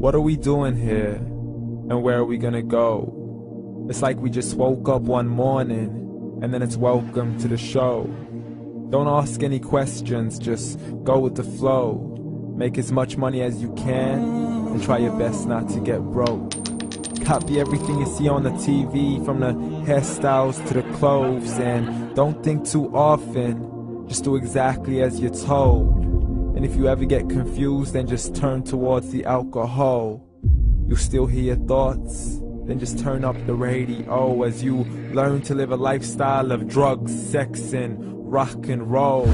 What are we doing here? And where are we gonna go? It's like we just woke up one morning, and then it's welcome to the show. Don't ask any questions, just go with the flow. Make as much money as you can, and try your best not to get broke. Copy everything you see on the TV, from the hairstyles to the clothes, and don't think too often, just do exactly as you're told. And if you ever get confused, then just turn towards the alcohol. You still hear your thoughts? Then just turn up the radio as you learn to live a lifestyle of drugs, sex, and rock and roll.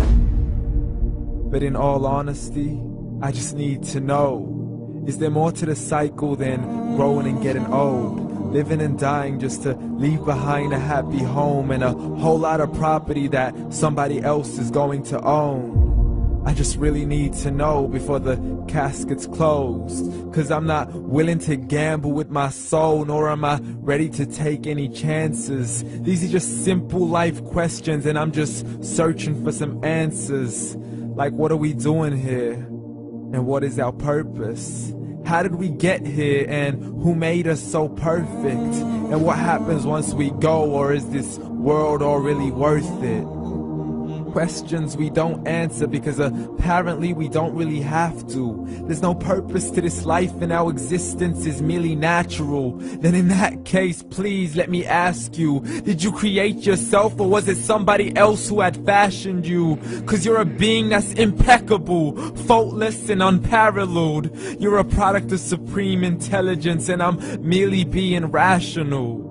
But in all honesty, I just need to know, is there more to the cycle than growing and getting old? Living and dying just to leave behind a happy home and a whole lot of property that somebody else is going to own. I just really need to know before the casket's closed, 'cause I'm not willing to gamble with my soul, nor am I ready to take any chances. These are just simple life questions, and I'm just searching for some answers. Like, what are we doing here? And what is our purpose? How did we get here, and who made us so perfect? And what happens once we go, or is this world all really worth it? Questions we don't answer because apparently we don't really have to. There's no purpose to this life and our existence is merely natural. Then in that case, please let me ask you, did you create yourself, or was it somebody else who had fashioned you? 'Cause you're a being that's impeccable, faultless and unparalleled. You're a product of supreme intelligence, and I'm merely being rational.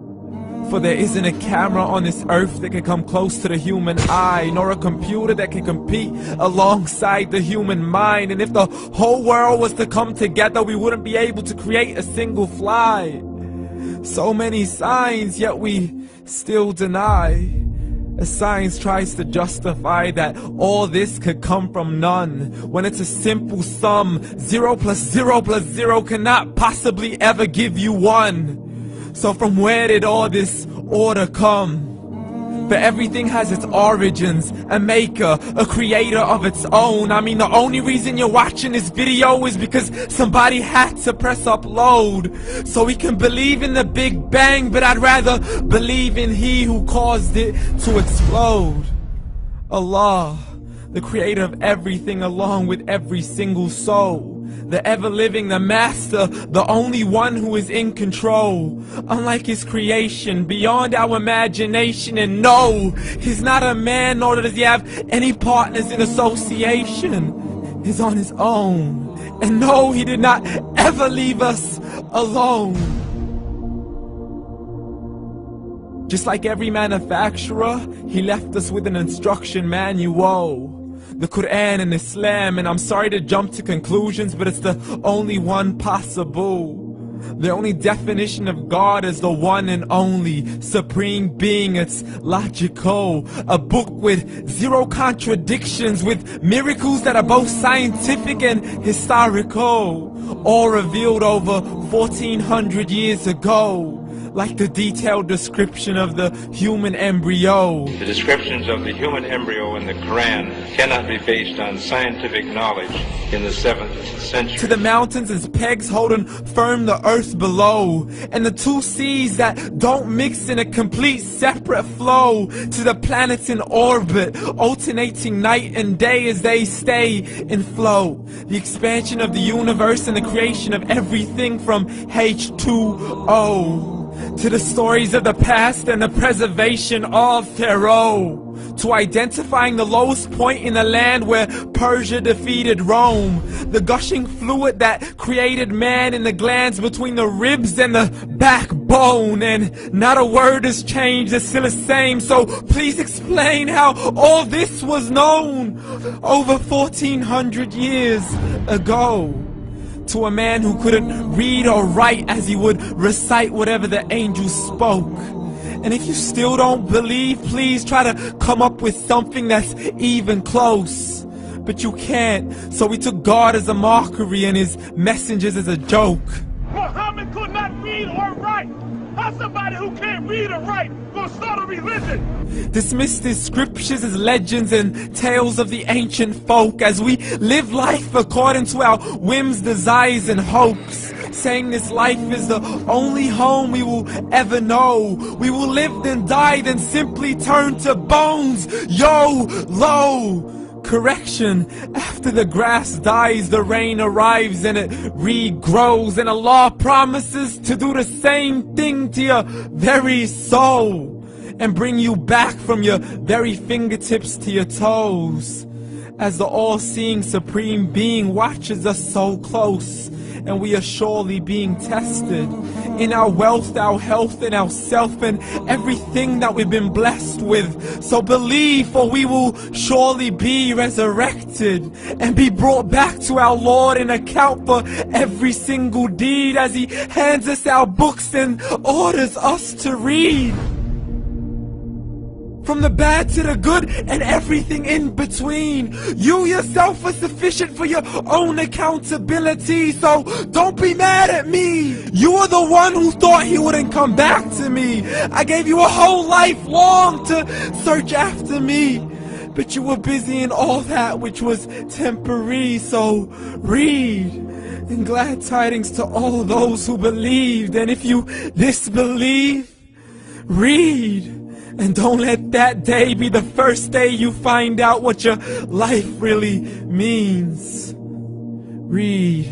For there isn't a camera on this earth that can come close to the human eye, nor a computer that can compete alongside the human mind. And if the whole world was to come together, we wouldn't be able to create a single fly. So many signs, yet we still deny. As science tries to justify that all this could come from none, when it's a simple sum. 0 plus 0 plus 0 cannot possibly ever give you 1. So from where did all this order come? For everything has its origins, a maker, a creator of its own. I mean, the only reason you're watching this video is because somebody had to press upload, so we can believe in the Big Bang, but I'd rather believe in He who caused it to explode. Allah, the creator of everything, along with every single soul. The ever-living, the master, the only one who is in control. Unlike his creation, beyond our imagination. And no, he's not a man, nor does he have any partners in association. He's on his own. And no, he did not ever leave us alone. Just like every manufacturer, he left us with an instruction manual. The Quran and Islam, and I'm sorry to jump to conclusions, but it's the only one possible. The only definition of God is the one and only supreme being. It's logical, a book with 0 contradictions, with miracles that are both scientific and historical, all revealed over 1400 years ago. Like the detailed description of the human embryo. The descriptions of the human embryo in the Quran cannot be based on scientific knowledge in the 7th century. To the mountains as pegs holding firm the earth below, and the 2 seas that don't mix in a complete separate flow. To the planets in orbit, alternating night and day as they stay in flow. The expansion of the universe and the creation of everything from H2O. To the stories of the past and the preservation of Pharaoh. To identifying the lowest point in the land where Persia defeated Rome. The gushing fluid that created man in the glands between the ribs and the backbone. And not a word has changed, it's still the same. So please explain how all this was known over 1400 years ago. To a man who couldn't read or write, as he would recite whatever the angels spoke. And if you still don't believe, please try to come up with something that's even close. But you can't, so we took God as a mockery and his messengers as a joke. Muhammad could not read or write. How somebody who can't read or write gonna start a religion? Dismissed his scriptures as legends and tales of the ancient folk, as we live life according to our whims, desires and hopes. saying this life is the only home we will ever know. We will live then die, then simply turn to bones. YOLO! Correction, after the grass dies, the rain arrives and it regrows, and Allah promises to do the same thing to your very soul and bring you back from your very fingertips to your toes, as the all-seeing supreme being watches us so close, and we are surely being tested in our wealth, our health, and our self, and everything that we've been blessed with. So believe, for we will surely be resurrected and be brought back to our Lord and account for every single deed, as He hands us our books and orders us to read. From the bad to the good and everything in between. You yourself are sufficient for your own accountability, so don't be mad at me. You are the one who thought He wouldn't come back to me. I gave you a whole life long to search after me, but you were busy in all that which was temporary. So read, and glad tidings to all those who believed. And if you disbelieve, read. And don't let that day be the first day you find out what your life really means. Read.